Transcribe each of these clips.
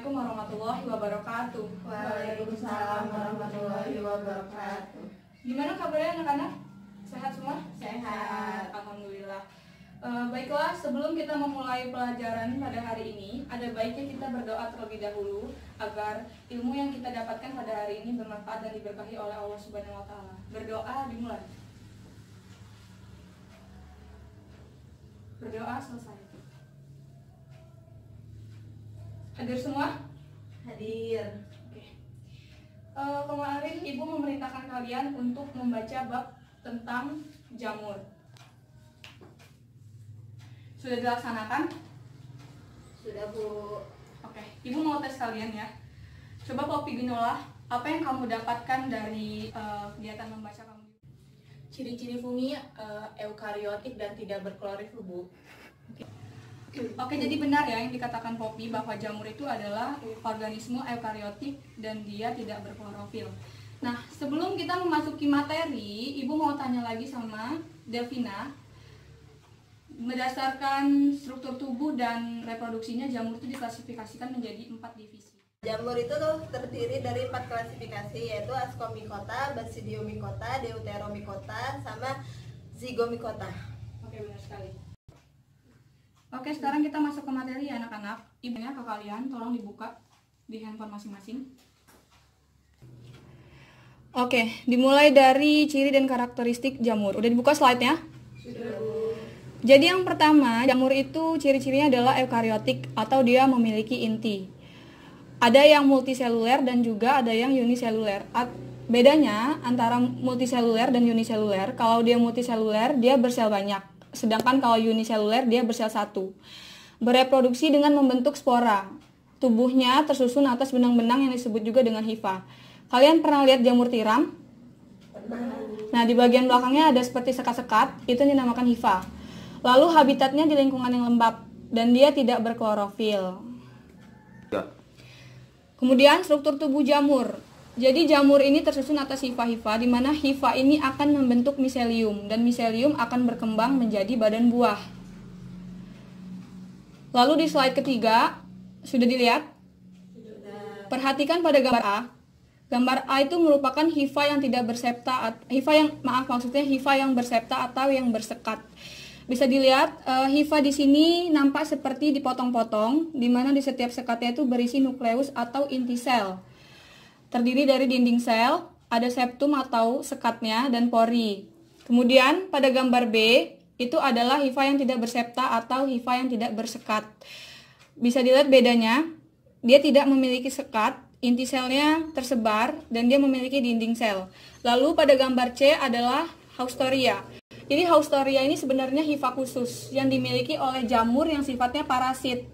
Assalamualaikum warahmatullahi wabarakatuh. Waalaikumsalam warahmatullahi wabarakatuh. Gimana kabarnya anak-anak? Sehat semua? Sehat. Alhamdulillah. Baiklah, sebelum kita memulai pelajaran pada hari ini, ada baiknya kita berdoa terlebih dahulu agar ilmu yang kita dapatkan pada hari ini bermanfaat dan diberkahi oleh Allah Subhanahu wa taala. Berdoa dimulai. Berdoa selesai. Hadir semua? Hadir. Oke. Kemarin Ibu memerintahkan kalian untuk membaca bab tentang jamur. Sudah dilaksanakan? Sudah, Bu. Oke, Ibu mau tes kalian ya. Coba Poppy Gunola, apa yang kamu dapatkan dari kegiatan membaca kamu? Ciri-ciri fungi eukariotik dan tidak berklorofil, Bu. Oke, jadi benar ya yang dikatakan Poppy bahwa jamur itu adalah organisme eukariotik dan dia tidak berklorofil. Nah, sebelum kita memasuki materi, Ibu mau tanya lagi sama Delvina. Berdasarkan struktur tubuh dan reproduksinya, jamur itu diklasifikasikan menjadi 4 divisi. Jamur itu tuh terdiri dari 4 klasifikasi, yaitu Ascomycota, Basidiomycota, Deuteromycota, sama Zygomycota. Oke, benar sekali. Oke, sekarang kita masuk ke materi ya anak-anak. Ibunya ke kalian, tolong dibuka di handphone masing-masing. Oke, dimulai dari ciri dan karakteristik jamur. Udah dibuka slide-nya? Sudah, Bu. Jadi yang pertama, jamur itu ciri-cirinya adalah eukariotik atau dia memiliki inti. Ada yang multiseluler dan juga ada yang uniseluler. Bedanya antara multiseluler dan uniseluler, kalau dia multiseluler dia bersel banyak. Sedangkan kalau uniseluler dia bersel satu. Bereproduksi dengan membentuk spora. Tubuhnya tersusun atas benang-benang yang disebut juga dengan hifa. Kalian pernah lihat jamur tiram? Pernah. Nah, di bagian belakangnya ada seperti sekat-sekat, itu dinamakan hifa. Lalu habitatnya di lingkungan yang lembab dan dia tidak berklorofil. Kemudian struktur tubuh jamur. Jadi jamur ini tersusun atas hifa-hifa, di mana hifa ini akan membentuk miselium dan miselium akan berkembang menjadi badan buah. Lalu di slide ketiga, sudah dilihat? Sudah. Perhatikan pada gambar A. Gambar A itu merupakan hifa yang tidak bersepta, hifa yang bersepta atau yang bersekat. Bisa dilihat hifa di sini nampak seperti dipotong-potong, di mana di setiap sekatnya itu berisi nukleus atau inti sel. Terdiri dari dinding sel, ada septum atau sekatnya, dan pori. Kemudian pada gambar B, itu adalah hifa yang tidak bersepta atau hifa yang tidak bersekat. Bisa dilihat bedanya, dia tidak memiliki sekat, inti selnya tersebar, dan dia memiliki dinding sel. Lalu pada gambar C adalah Haustoria. Jadi Haustoria ini sebenarnya hifa khusus yang dimiliki oleh jamur yang sifatnya parasit.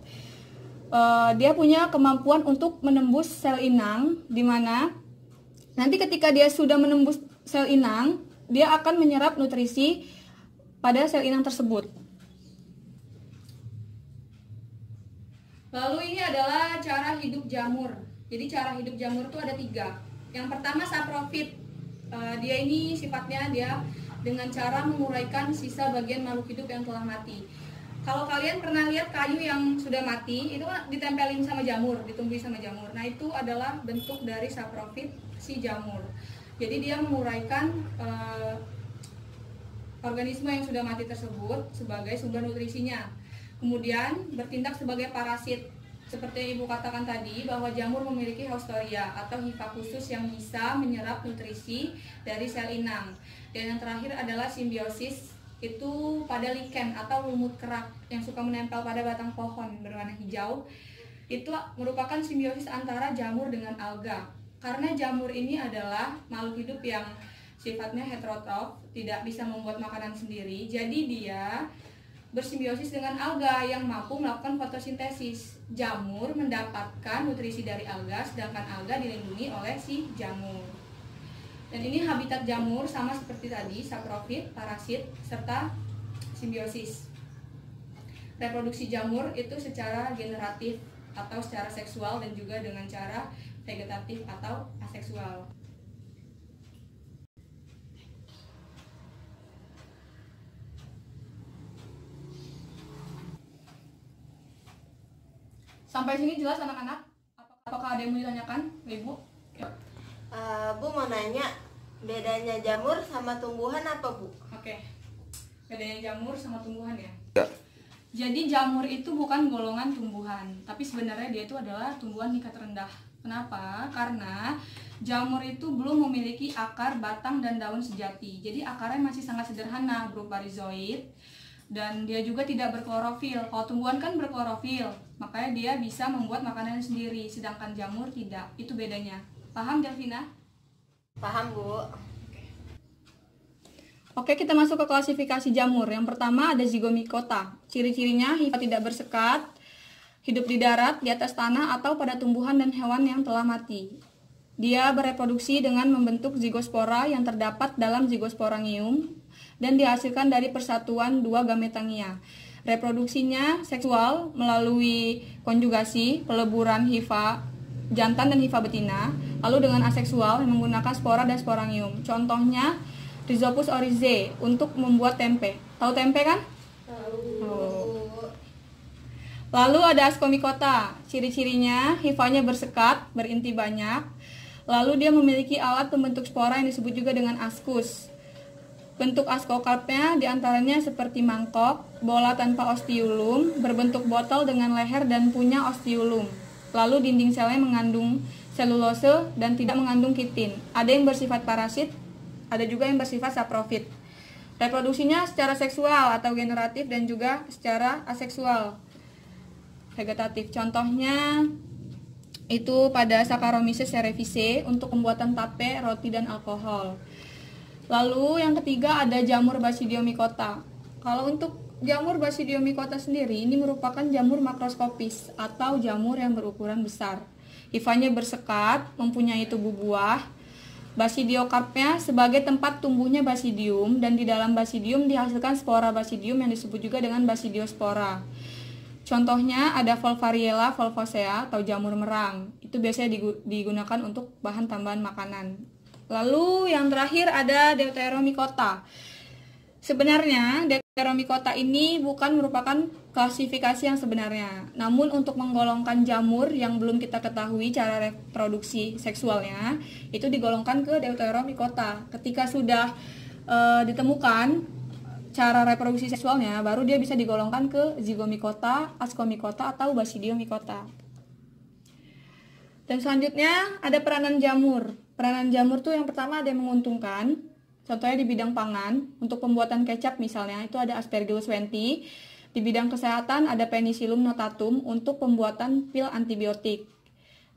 Dia punya kemampuan untuk menembus sel inang, di mana nanti ketika dia sudah menembus sel inang, dia akan menyerap nutrisi pada sel inang tersebut. Lalu ini adalah cara hidup jamur. Jadi cara hidup jamur itu ada 3. Yang pertama saprofit. Dia ini sifatnya dia dengan cara menguraikan sisa bagian makhluk hidup yang telah mati. Kalau kalian pernah lihat kayu yang sudah mati, itu kan ditempelin sama jamur, ditumbuhi sama jamur. Nah, itu adalah bentuk dari saprofit si jamur. Jadi dia menguraikan organisme yang sudah mati tersebut sebagai sumber nutrisinya. Kemudian bertindak sebagai parasit. Seperti yang Ibu katakan tadi, bahwa jamur memiliki haustoria atau hifa khusus yang bisa menyerap nutrisi dari sel inang. Dan yang terakhir adalah simbiosis, itu pada lichen atau lumut kerak yang suka menempel pada batang pohon berwarna hijau. Itu merupakan simbiosis antara jamur dengan alga. Karena jamur ini adalah makhluk hidup yang sifatnya heterotrof, tidak bisa membuat makanan sendiri, jadi dia bersimbiosis dengan alga yang mampu melakukan fotosintesis. Jamur mendapatkan nutrisi dari alga, sedangkan alga dilindungi oleh si jamur. Dan ini habitat jamur sama seperti tadi, saprofit, parasit, serta simbiosis. Reproduksi jamur itu secara generatif atau secara seksual dan juga dengan cara vegetatif atau aseksual. Sampai sini jelas anak-anak? Apakah ada yang mau ditanyakan, Ibu? Ya. Bu mau nanya, bedanya jamur sama tumbuhan apa, Bu? Oke. Bedanya jamur sama tumbuhan ya? Ya. Jadi jamur itu bukan golongan tumbuhan, tapi sebenarnya dia itu adalah tumbuhan tingkat rendah. Kenapa? Karena jamur itu belum memiliki akar, batang, dan daun sejati. Jadi akarnya masih sangat sederhana berupa rhizoid, dan dia juga tidak berklorofil. Kalau tumbuhan kan berklorofil, makanya dia bisa membuat makanan sendiri, sedangkan jamur tidak. Itu bedanya. Paham, Delvina? Paham, Bu. Oke, kita masuk ke klasifikasi jamur. Yang pertama ada zygomicota. Ciri-cirinya hifa tidak bersekat, hidup di darat, di atas tanah, atau pada tumbuhan dan hewan yang telah mati. Dia bereproduksi dengan membentuk zigospora yang terdapat dalam zigosporangium dan dihasilkan dari persatuan dua gametangia. Reproduksinya seksual melalui konjugasi, peleburan hifa jantan dan hifa betina, lalu dengan aseksual yang menggunakan spora dan sporangium. Contohnya Rhizopus oryzae untuk membuat tempe. Tahu tempe kan? Tahu. Lalu ada Ascomycota. Ciri-cirinya hifanya bersekat, berinti banyak. Lalu dia memiliki alat pembentuk spora yang disebut juga dengan ascus. Bentuk askokarpnya diantaranya seperti mangkok, bola tanpa ostiulum, berbentuk botol dengan leher dan punya ostiulum. Lalu dinding selnya mengandung selulose dan tidak mengandung kitin. Ada yang bersifat parasit, ada juga yang bersifat saprofit. Reproduksinya secara seksual atau generatif dan juga secara aseksual, vegetatif. Contohnya itu pada Saccharomyces cerevisiae untuk pembuatan tape, roti, dan alkohol. Lalu yang ketiga ada jamur Basidiomycota. Kalau untuk jamur Basidiomycota sendiri, ini merupakan jamur makroskopis atau jamur yang berukuran besar. Hifanya bersekat, mempunyai tubuh buah. Basidiokarpnya sebagai tempat tumbuhnya basidium, dan di dalam basidium dihasilkan spora basidium yang disebut juga dengan basidiospora. Contohnya ada Volvariella volvosea atau jamur merang. Itu biasanya digunakan untuk bahan tambahan makanan. Lalu yang terakhir ada Deuteromycota. Sebenarnya Deuteromycota ini bukan merupakan klasifikasi yang sebenarnya. Namun untuk menggolongkan jamur yang belum kita ketahui cara reproduksi seksualnya, itu digolongkan ke Deuteromycota. Ketika sudah ditemukan cara reproduksi seksualnya, baru dia bisa digolongkan ke Zygomicota, Ascomycota, atau Basidiomycota. Dan selanjutnya ada peranan jamur. Peranan jamur tuh yang pertama ada yang menguntungkan. Contohnya di bidang pangan, untuk pembuatan kecap misalnya, itu ada Aspergillus wenti. Di bidang kesehatan ada Penicillium notatum untuk pembuatan pil antibiotik.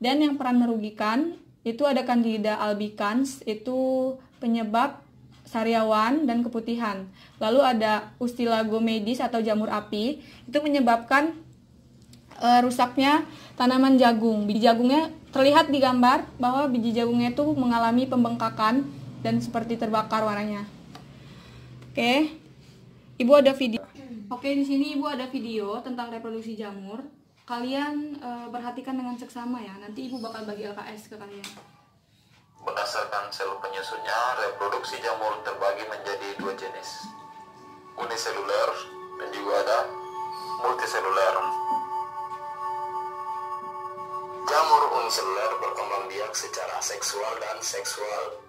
Dan yang peran merugikan, itu ada Candida albicans, itu penyebab sariawan dan keputihan. Lalu ada Ustilagomedis atau jamur api, itu menyebabkan rusaknya tanaman jagung. Biji jagungnya terlihat di gambar bahwa biji jagungnya itu mengalami pembengkakan dan seperti terbakar warnanya. Oke, Ibu ada video. Oke, di sini Ibu ada video tentang reproduksi jamur. Kalian perhatikan dengan seksama ya. Nanti Ibu bakal bagi LKS ke kalian. Berdasarkan sel penyusunnya, reproduksi jamur terbagi menjadi dua jenis, uniseluler dan juga ada multiseluler. Jamur uniseluler berkembang biak secara seksual dan seksual.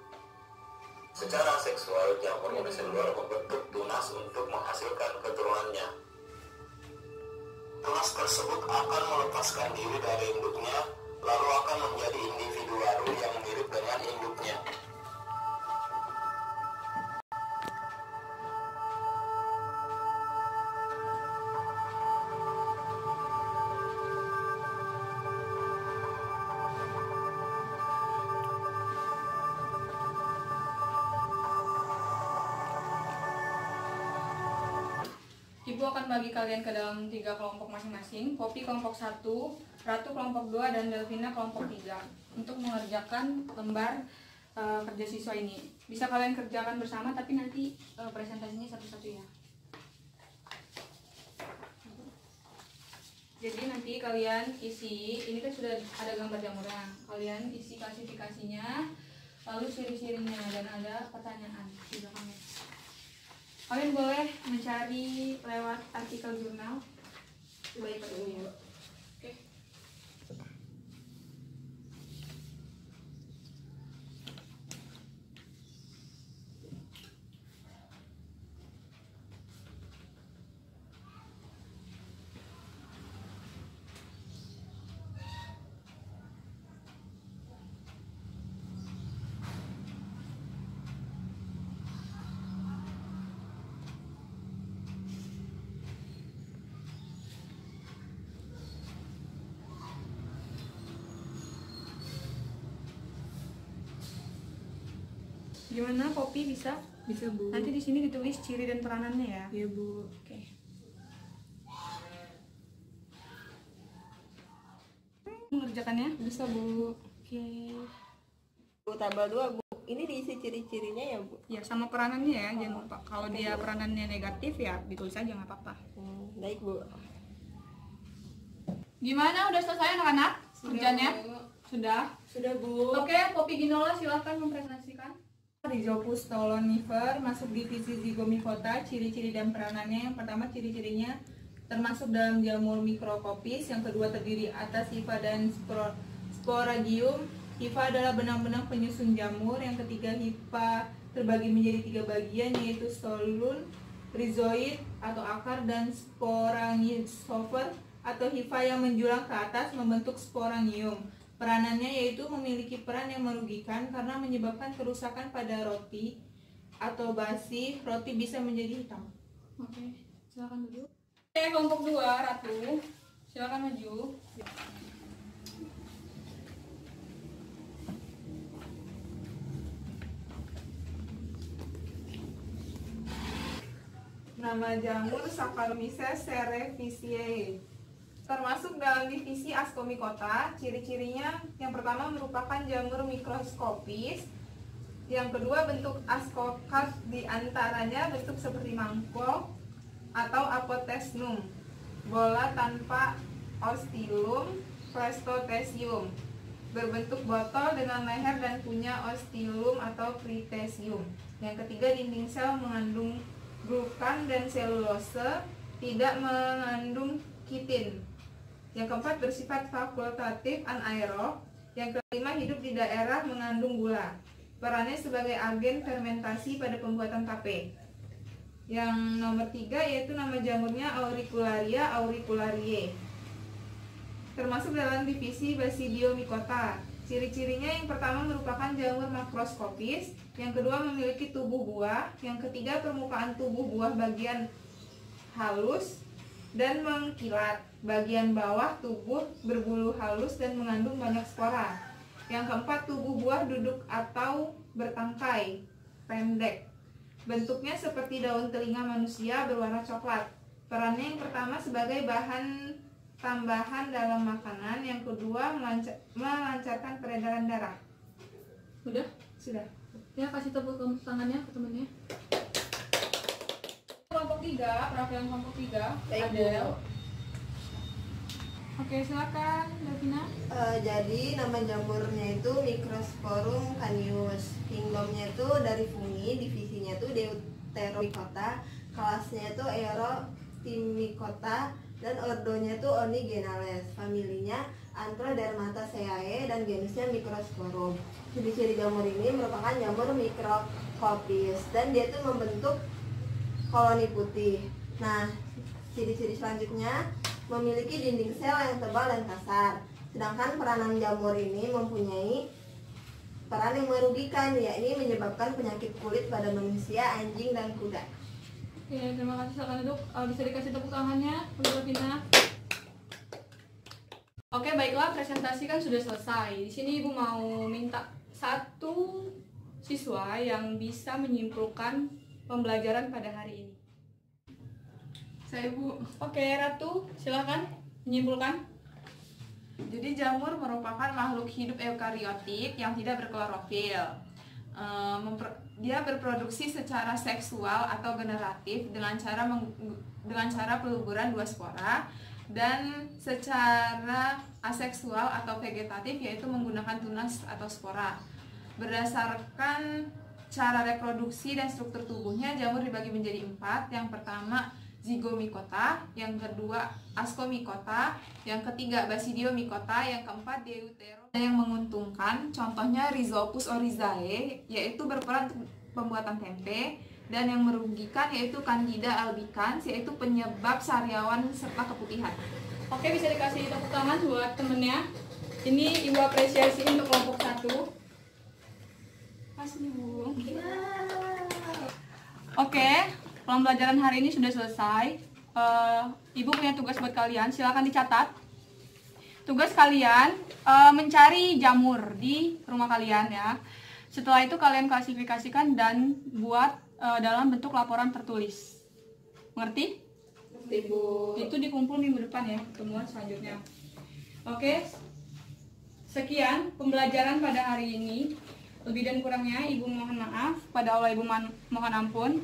Secara seksual, jamur uniseluler membentuk tunas untuk menghasilkan keturunannya. Tunas tersebut akan melepaskan diri dari induknya, lalu akan menjadi individu baru yang mirip dengan induknya. Ibu akan bagi kalian ke dalam 3 kelompok masing-masing. Poppy kelompok 1, Ratu kelompok 2, dan Delvina kelompok 3 untuk mengerjakan lembar kerja siswa ini. Bisa kalian kerjakan bersama, tapi nanti presentasinya satu-satu ya. Jadi nanti kalian isi, ini kan sudah ada gambar jamurnya. Kalian isi klasifikasinya, lalu ciri-cirinya, dan ada pertanyaan di belakangnya. Kalian boleh mencari lewat artikel jurnal. Coba ikut dulu ya. Oke. Gimana Poppy bisa? Bisa, Bu. Nanti di sini ditulis ciri dan peranannya ya. Iya, Bu. Oke. Mengerjakannya? Bisa, Bu. Oke. Bu, tabel 2, Bu. Ini diisi ciri-cirinya ya, Bu? Ya sama peranannya ya, jangan lupa. Kalau dia peranannya negatif ya ditulis aja nggak apa-apa. Baik, Bu. Gimana? Udah selesai anak-anak kerjanya? Sudah. Sudah, Bu. Oke, Poppy Ginola silahkan mempresentasikan. Rhizopus stolonifer masuk divisi zygomicota. Ciri-ciri dan peranannya: yang pertama, ciri-cirinya termasuk dalam jamur mikrokopis. Yang kedua, terdiri atas hifa dan sporagium. Hifa adalah benang-benang penyusun jamur. Yang ketiga, hifa terbagi menjadi 3 bagian, yaitu stolon, rhizoid atau akar, dan sporangiosfer atau hifa yang menjulang ke atas membentuk sporangium. Peranannya yaitu memiliki peran yang merugikan karena menyebabkan kerusakan pada roti atau basi. Roti bisa menjadi hitam. Oke, silakan duduk. Oke, kelompok 2, Ratu. Silakan maju. Nama jamur Saccharomyces cerevisiae. Termasuk dalam divisi Ascomycota. Ciri-cirinya: yang pertama, merupakan jamur mikroskopis. Yang kedua, bentuk ascocarp, di antaranya bentuk seperti mangkok atau apotesnum, bola tanpa ostium, plastotesium, berbentuk botol dengan leher dan punya ostium atau critesium. Yang ketiga, dinding sel mengandung glukan dan selulose, tidak mengandung kitin. Yang keempat, bersifat fakultatif anaerob. Yang kelima, hidup di daerah mengandung gula. Perannya sebagai agen fermentasi pada pembuatan tape. Yang nomor 3 yaitu nama jamurnya Auricularia auricularia. Termasuk dalam divisi Basidiomycota. Ciri-cirinya: yang pertama, merupakan jamur makroskopis. Yang kedua, memiliki tubuh buah. Yang ketiga, permukaan tubuh buah bagian halus dan mengkilat. Bagian bawah tubuh berbulu halus dan mengandung banyak spora. Yang keempat, tubuh buah duduk atau bertangkai, pendek. Bentuknya seperti daun telinga manusia, berwarna coklat. Perannya: yang pertama, sebagai bahan tambahan dalam makanan. Yang kedua, melancarkan peredaran darah. Udah? Sudah. Ya, kasih tepuk tangannya ke temennya. Kelompok 3, perwakilan kelompok 3. Baik, Bu. Adel. Oke, silakan Davina. Jadi nama jamurnya itu Microsporum caneus. Kingdomnya itu dari fungi, divisinya itu Deuteromycota, kelasnya itu Aerothymicota, dan ordonya itu Onigenales. Familinya Antrodermataceae dan genusnya Microsporum. Ciri-ciri jamur ini merupakan jamur mikrokopis dan dia itu membentuk koloni putih. Nah, ciri-ciri selanjutnya: memiliki dinding sel yang tebal dan kasar. Sedangkan peranan jamur ini mempunyai peran yang merugikan, yakni menyebabkan penyakit kulit pada manusia, anjing, dan kuda. Oke, terima kasih. Silakan duduk. Bisa dikasih tepuk tangannya untuk Davina. Oke, baiklah, presentasi kan sudah selesai. Di sini Ibu mau minta satu siswa yang bisa menyimpulkan pembelajaran pada hari ini. Saya, Bu. Oke, Ratu, silakan menyimpulkan. Jadi jamur merupakan makhluk hidup eukariotik yang tidak berklorofil. Dia berproduksi secara seksual atau generatif dengan cara peluburan 2 spora, dan secara aseksual atau vegetatif yaitu menggunakan tunas atau spora. Berdasarkan cara reproduksi dan struktur tubuhnya, jamur dibagi menjadi 4. Yang pertama, Zygomicota, yang kedua Ascomycota, yang ketiga Basidiomycota, yang keempat Deutero. Yang menguntungkan contohnya Rhizopus oryzae, yaitu berperan untuk pembuatan tempe, dan yang merugikan yaitu Candida albicans, yaitu penyebab sariawan serta keputihan. Oke, bisa dikasih tepuk tangan buat temennya. Ini Ibu apresiasi untuk kelompok 1. Kasih, Bu. Oke, pembelajaran hari ini sudah selesai. Ibu punya tugas buat kalian, silakan dicatat. Tugas kalian mencari jamur di rumah kalian ya. Setelah itu kalian klasifikasikan dan buat dalam bentuk laporan tertulis. Mengerti? Ibu. Itu dikumpul minggu depan ya, pertemuan selanjutnya. Oke, sekian pembelajaran pada hari ini. Lebih dan kurangnya Ibu mohon maaf. Pada Allah Ibu mohon ampun.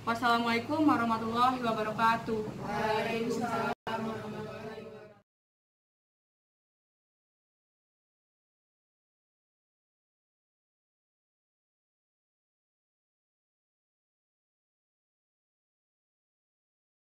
Wassalamualaikum warahmatullahi wabarakatuh. Waalaikumsalam.